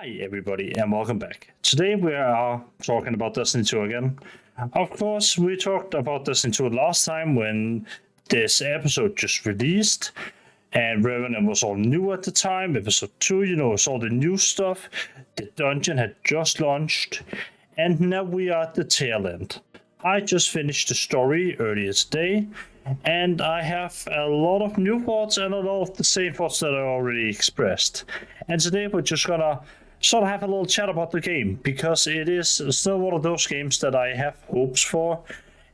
Hi everybody and welcome back. Today we are talking about Destiny 2 again. Of course, we talked about Destiny 2 last time when this episode just released and Revenant was all new at the time. Episode 2, was all the new stuff. The dungeon had just launched and now we are at the tail end. I just finished the story earlier today and I have a lot of new thoughts and a lot of the same thoughts that I already expressed. And today we're just gonna sort of have a little chat about the game, because it is still one of those games that I have hopes for,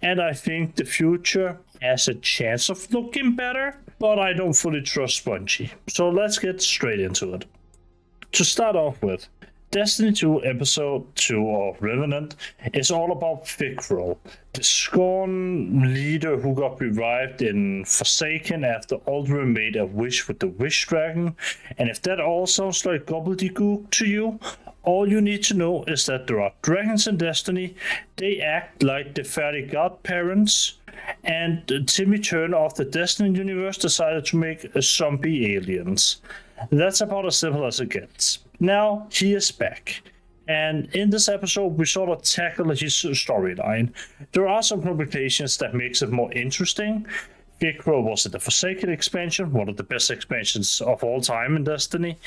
and I think the future has a chance of looking better, but I don't fully trust Bungie. So let's get straight into it. To start off with, Destiny 2 Episode 2 of Revenant is all about Vickrell, the Scorn leader who got revived in Forsaken after Aldrin made a wish with the Wish Dragon. And if that all sounds like gobbledygook to you, all you need to know is that there are dragons in Destiny, they act like the fairy godparents, and Timmy Turner of the Destiny universe decided to make zombie aliens. That's about as simple as it gets. Now, he is back. And in this episode, we sort of tackle his storyline. There are some complications that makes it more interesting. Vickrell was in the Forsaken expansion, one of the best expansions of all time in Destiny,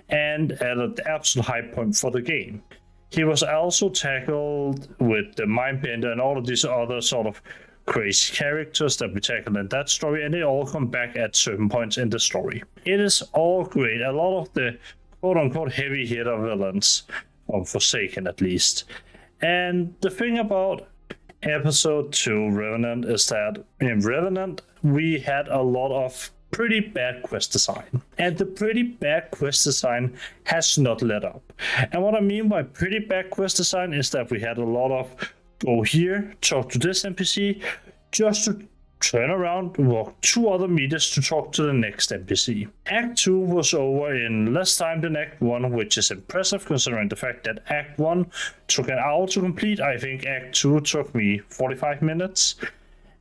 and at an absolute high point for the game. He was also tackled with the Mindbender and all of these other sort of crazy characters that we tackled in that story, and they all come back at certain points in the story. It is all great. A lot of the quote-unquote heavy hitter villains, from Forsaken at least. And the thing about Episode 2 Revenant is that in Revenant we had a lot of pretty bad quest design. And the pretty bad quest design has not let up. And what I mean by pretty bad quest design is that we had a lot of go here, talk to this NPC, just to turn around, walk 2 other meters to talk to the next NPC. Act 2 was over in less time than Act 1, which is impressive considering the fact that Act 1 took an hour to complete. I think Act 2 took me 45 minutes.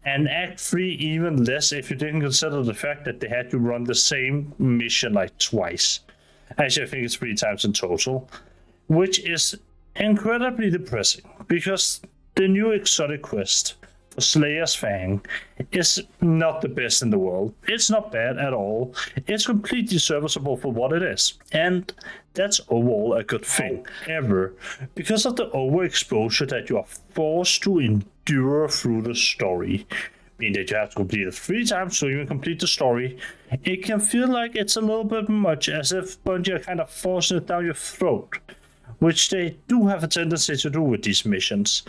And Act 3 even less if you didn't consider the fact that they had to run the same mission like twice. Actually, I think it's 3 times in total, which is incredibly depressing because the new exotic quest for Slayer's Fang is not the best in the world. It's not bad at all. It's completely serviceable for what it is. And that's overall a good thing. However, because of the overexposure that you are forced to endure through the story, meaning that you have to complete it 3 times to even complete the story, it can feel like it's a little bit much, as if Bungie are kind of forcing it down your throat, which they do have a tendency to do with these missions.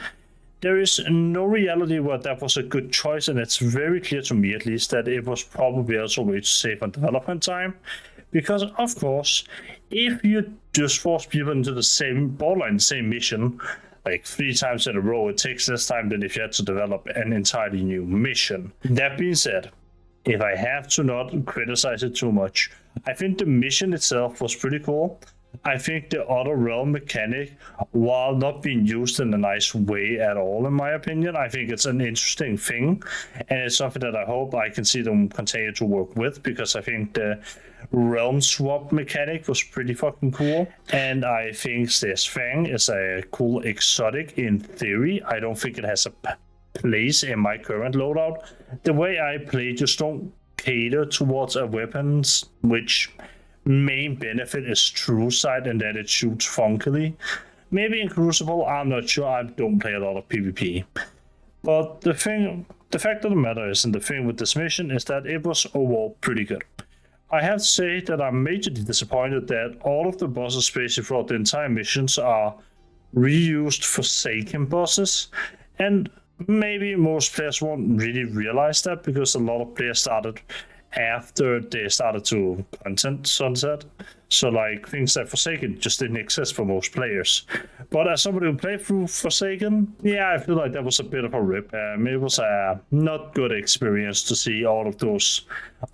There is no reality where that was a good choice, and it's very clear to me at least that it was probably also a way to save on development time. Because, of course, if you just force people into the same borderline, same mission, like 3 times in a row, it takes less time than if you had to develop an entirely new mission. That being said, if I have to not criticize it too much, I think the mission itself was pretty cool. I think the Other Realm mechanic, while not being used in a nice way at all, in my opinion, I think it's an interesting thing. And it's something that I hope I can see them continue to work with, because I think the realm swap mechanic was pretty fucking cool. And I think this Fang is a cool exotic in theory. I don't think it has a place in my current loadout. The way I play just don't cater towards a weapons which main benefit is true sight and that it shoots funkily. Maybe in Crucible, I'm not sure. I don't play a lot of PvP. But the fact of the matter is, and the thing with this mission is that it was overall pretty good. I have to say that I'm majorly disappointed that all of the bosses basically throughout the entire missions are reused Forsaken bosses, and maybe most players won't really realize that because a lot of players started after they started to content sunset. So like things like Forsaken just didn't exist for most players. But as somebody who played through Forsaken, yeah, I feel like that was a bit of a rip. It was a not good experience to see all of those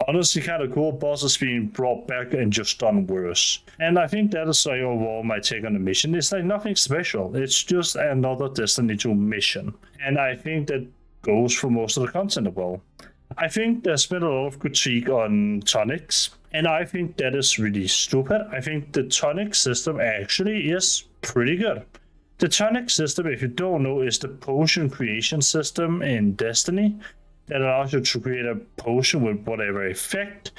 honestly kind of cool bosses being brought back and just done worse. And I think that is like overall my take on the mission. It's like nothing special. It's just another Destiny 2 mission. And I think that goes for most of the content as well. I think there's been a lot of critique on tonics, and I think that is really stupid. I think the tonic system actually is pretty good. The tonic system, if you don't know, is the potion creation system in Destiny that allows you to create a potion with whatever effect,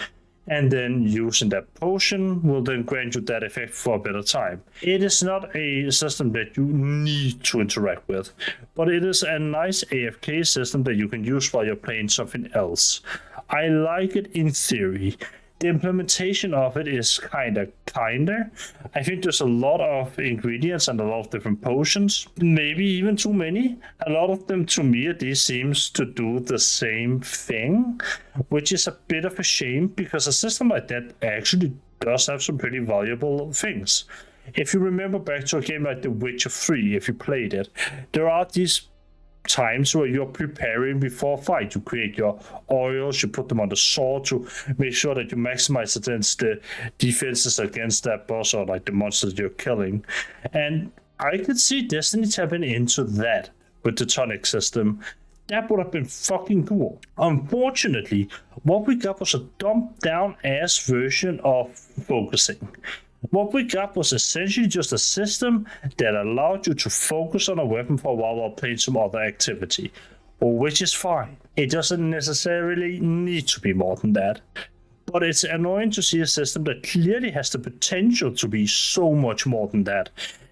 and then using that potion will then grant you that effect for a better time. It is not a system that you need to interact with, but it is a nice AFK system that you can use while you're playing something else. I like it in theory. The implementation of it is kinder. I think there's a lot of ingredients and a lot of different potions, maybe even too many. A lot of them, to me at least, seems to do the same thing, which is a bit of a shame because a system like that actually does have some pretty valuable things. If you remember back to a game like The Witcher 3, if you played it, there are these times where you're preparing before a fight. You create your oils, you put them on the sword to make sure that you maximize against the defenses against that boss or like the monsters you're killing. And I could see Destiny tapping into that with the tonic system. That would have been fucking cool. Unfortunately, what we got was a dumbed down ass version of focusing. What we got was essentially just a system that allowed you to focus on a weapon for a while playing some other activity, which is fine. It doesn't necessarily need to be more than that. But it's annoying to see a system that clearly has the potential to be so much more than that,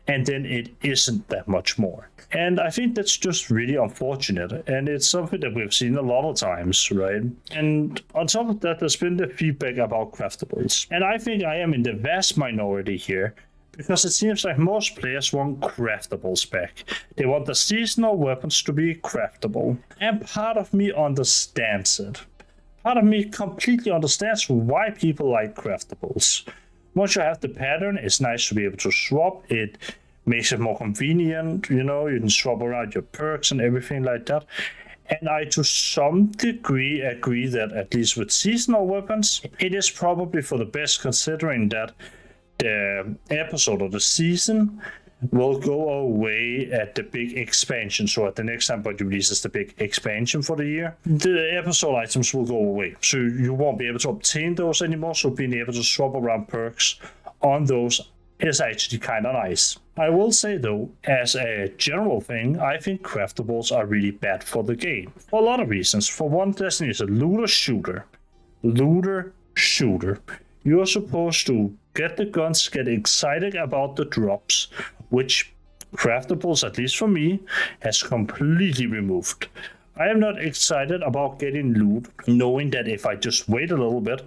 and then it isn't that much more. And I think that's just really unfortunate, and it's something that we've seen a lot of times, right? And on top of that, there's been the feedback about craftables. And I think I am in the vast minority here, because it seems like most players want craftables back. They want the seasonal weapons to be craftable. And part of me understands it. Part of me completely understands why people like craftables. Once you have the pattern, it's nice to be able to swap it. Makes it more convenient, you can swap around your perks and everything like that. And I to some degree agree that at least with seasonal weapons, it is probably for the best, considering that the episode of the season will go away at the big expansion. So at the next time Bungie releases the big expansion for the year, the episode items will go away. So you won't be able to obtain those anymore. So being able to swap around perks on those is actually kind of nice. I will say though, as a general thing, I think craftables are really bad for the game. For a lot of reasons. For one, Destiny is a looter shooter. You're supposed to get the guns, get excited about the drops, which craftables, at least for me, has completely removed. I am not excited about getting loot, knowing that if I just wait a little bit,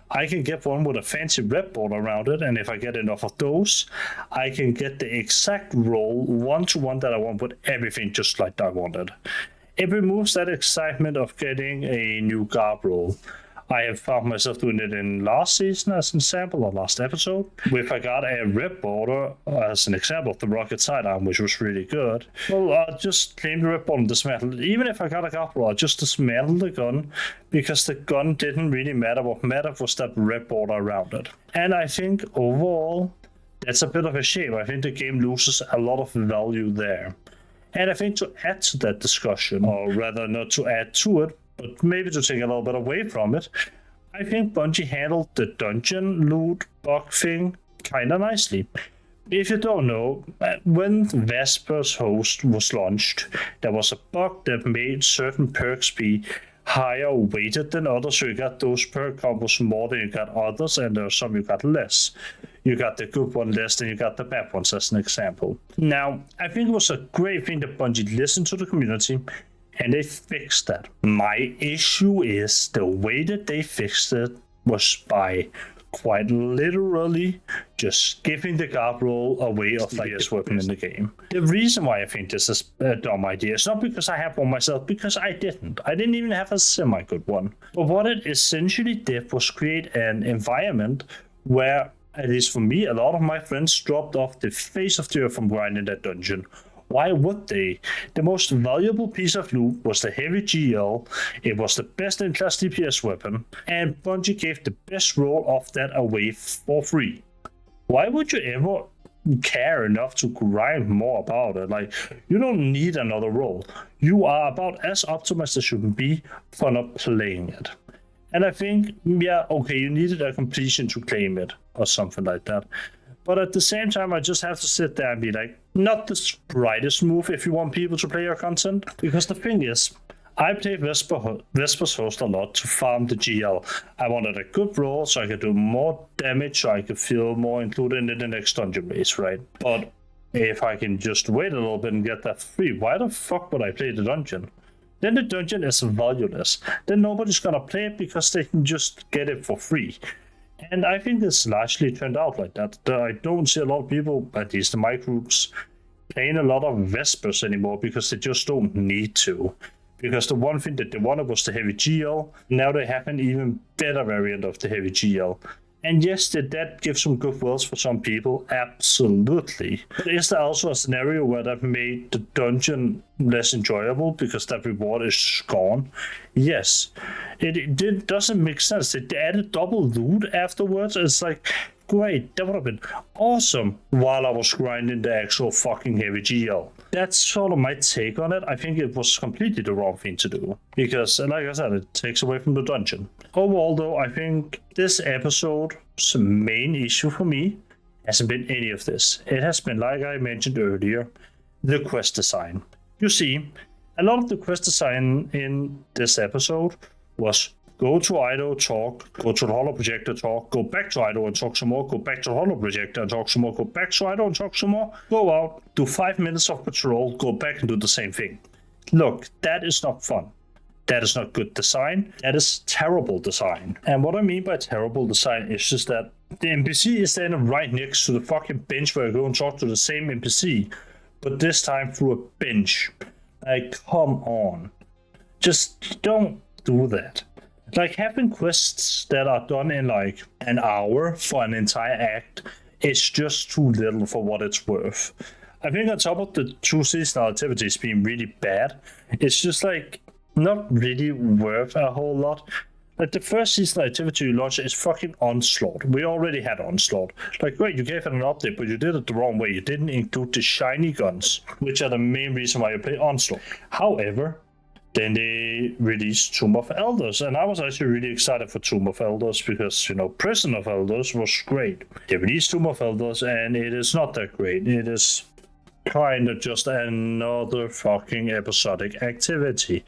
I can get one with a fancy red border around it, and if I get enough of those, I can get the exact roll one-to-one that I want with everything just like I wanted. It removes that excitement of getting a new garb roll. I have found myself doing it in last season as an example, or last episode. If I got a red border as an example of the rocket sidearm, which was really good, well, I'll just claim the red border and dismantle it. Even if I got a garb roll, I'll just dismantle the gun, because the gun didn't really matter. What mattered was that red border around it. And I think overall, that's a bit of a shame. I think the game loses a lot of value there. And I think to add to that discussion, or rather not to add to it, but maybe to take a little bit away from it, I think Bungie handled the dungeon loot bug thing kind of nicely. If you don't know, when Vesper's Host was launched, there was a bug that made certain perks be higher weighted than others, so you got those perk combos more than you got others, and there are some you got less. You got the good one less than you got the bad ones, as an example. Now, I think it was a great thing that Bungie listened to the community, and they fixed that. My issue is the way that they fixed it was by quite literally just giving the garb roll away of the best weapon in the game. The reason why I think this is a dumb idea is not because I have one myself, because I didn't. I didn't even have a semi-good one. But what it essentially did was create an environment where, at least for me, a lot of my friends dropped off the face of the earth from grinding that dungeon. Why would they? The most valuable piece of loot was the heavy GL, it was the best in class DPS weapon, and Bungie gave the best roll of that away for free. Why would you ever care enough to grind more about it. Like, you don't need another role. You are about as optimized as you can be for not playing it. And I think, yeah, okay, you needed a completion to claim it or something like that. But at the same time, I just have to sit there and be like, not the brightest move if you want people to play your content. Because the thing is, I played Vesper's Host a lot to farm the GL. I wanted a good role so I could do more damage, so I could feel more included in the next dungeon race, right? But if I can just wait a little bit and get that free, why the fuck would I play the dungeon? Then the dungeon is valueless. Then nobody's gonna play it because they can just get it for free. And I think this largely turned out like that. I don't see a lot of people, at least in my groups, playing a lot of Vespers anymore because they just don't need to. Because the one thing that they wanted was the heavy GL. Now they have an even better variant of the heavy GL. And yes, did that give some good wills for some people? Absolutely. But is there also a scenario where that made the dungeon less enjoyable because that reward is gone? Yes. It doesn't make sense. They added double loot afterwards. It's like, great, that would have been awesome while I was grinding the actual fucking heavy GL. That's sort of my take on it. I think it was completely the wrong thing to do because, like I said, it takes away from the dungeon. Overall, though, I think this episode's main issue for me hasn't been any of this. It has been, like I mentioned earlier, the quest design. You see, a lot of the quest design in this episode was go to Ido, talk, go to the Holo Projector, talk, go back to Ido and talk some more, go back to the Holo Projector and talk some more, go back to Ido and talk some more, go out, do 5 minutes of patrol, go back and do the same thing. Look, that is not fun. That is not good design. That is terrible design. And what I mean by terrible design is just that the NPC is standing right next to the fucking bench where you go and talk to the same NPC, but this time through a bench. Like, come on. Just don't do that. Like, having quests that are done in like an hour for an entire act is just too little for what it's worth. I think on top of the 2 seasonal activities being really bad, it's just like not really worth a whole lot. Like, the first seasonal activity you launched is fucking Onslaught. We already had Onslaught. Like, great, you gave it an update, but you did it the wrong way. You didn't include the shiny guns, which are the main reason why you play Onslaught. However, then they released Tomb of Elders, and I was actually really excited for Tomb of Elders because, you know, Prison of Elders was great. They released Tomb of Elders, and it is not that great. It is kind of just another fucking episodic activity.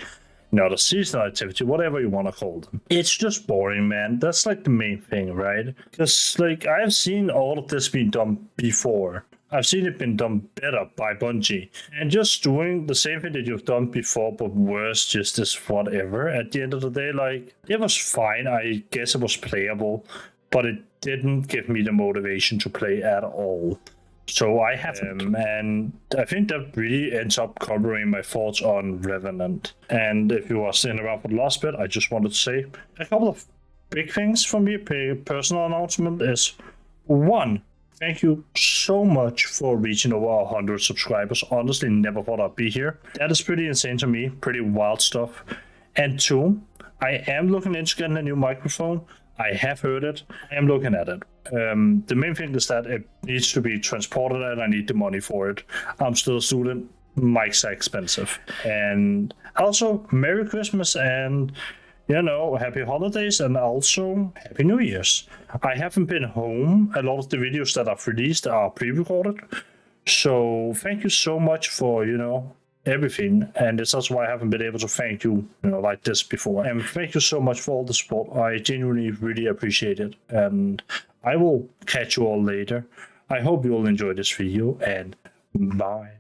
Not a seasonal activity, whatever you want to call them. It's just boring, man. That's like the main thing, right? Because, like, I've seen all of this being done before. I've seen it been done better by Bungie. And just doing the same thing that you've done before, but worse, just as whatever. At the end of the day, like, it was fine. I guess it was playable, but it didn't give me the motivation to play at all. So I haven't. And I think that really ends up covering my thoughts on Revenant. And if you are staying around for the last bit, I just wanted to say a couple of big things from me. A personal announcement is, 1, thank you so much for reaching over 100 subscribers. Honestly, never thought I'd be here. That is pretty insane to me. Pretty wild stuff. And 2, I am looking into getting a new microphone. I have heard it. I am looking at it. The main thing is that it needs to be transported and I need the money for it. I'm still a student. Mics are expensive. And also, Merry Christmas and, you know, happy holidays and also Happy New Year's. I haven't been home. A lot of the videos that I've released are pre-recorded. So thank you so much for, you know, everything, and it's also why I haven't been able to thank you, you know, like this before. And thank you so much for all the support. I genuinely really appreciate it, and I will catch you all later. I hope you all enjoy this video, and bye.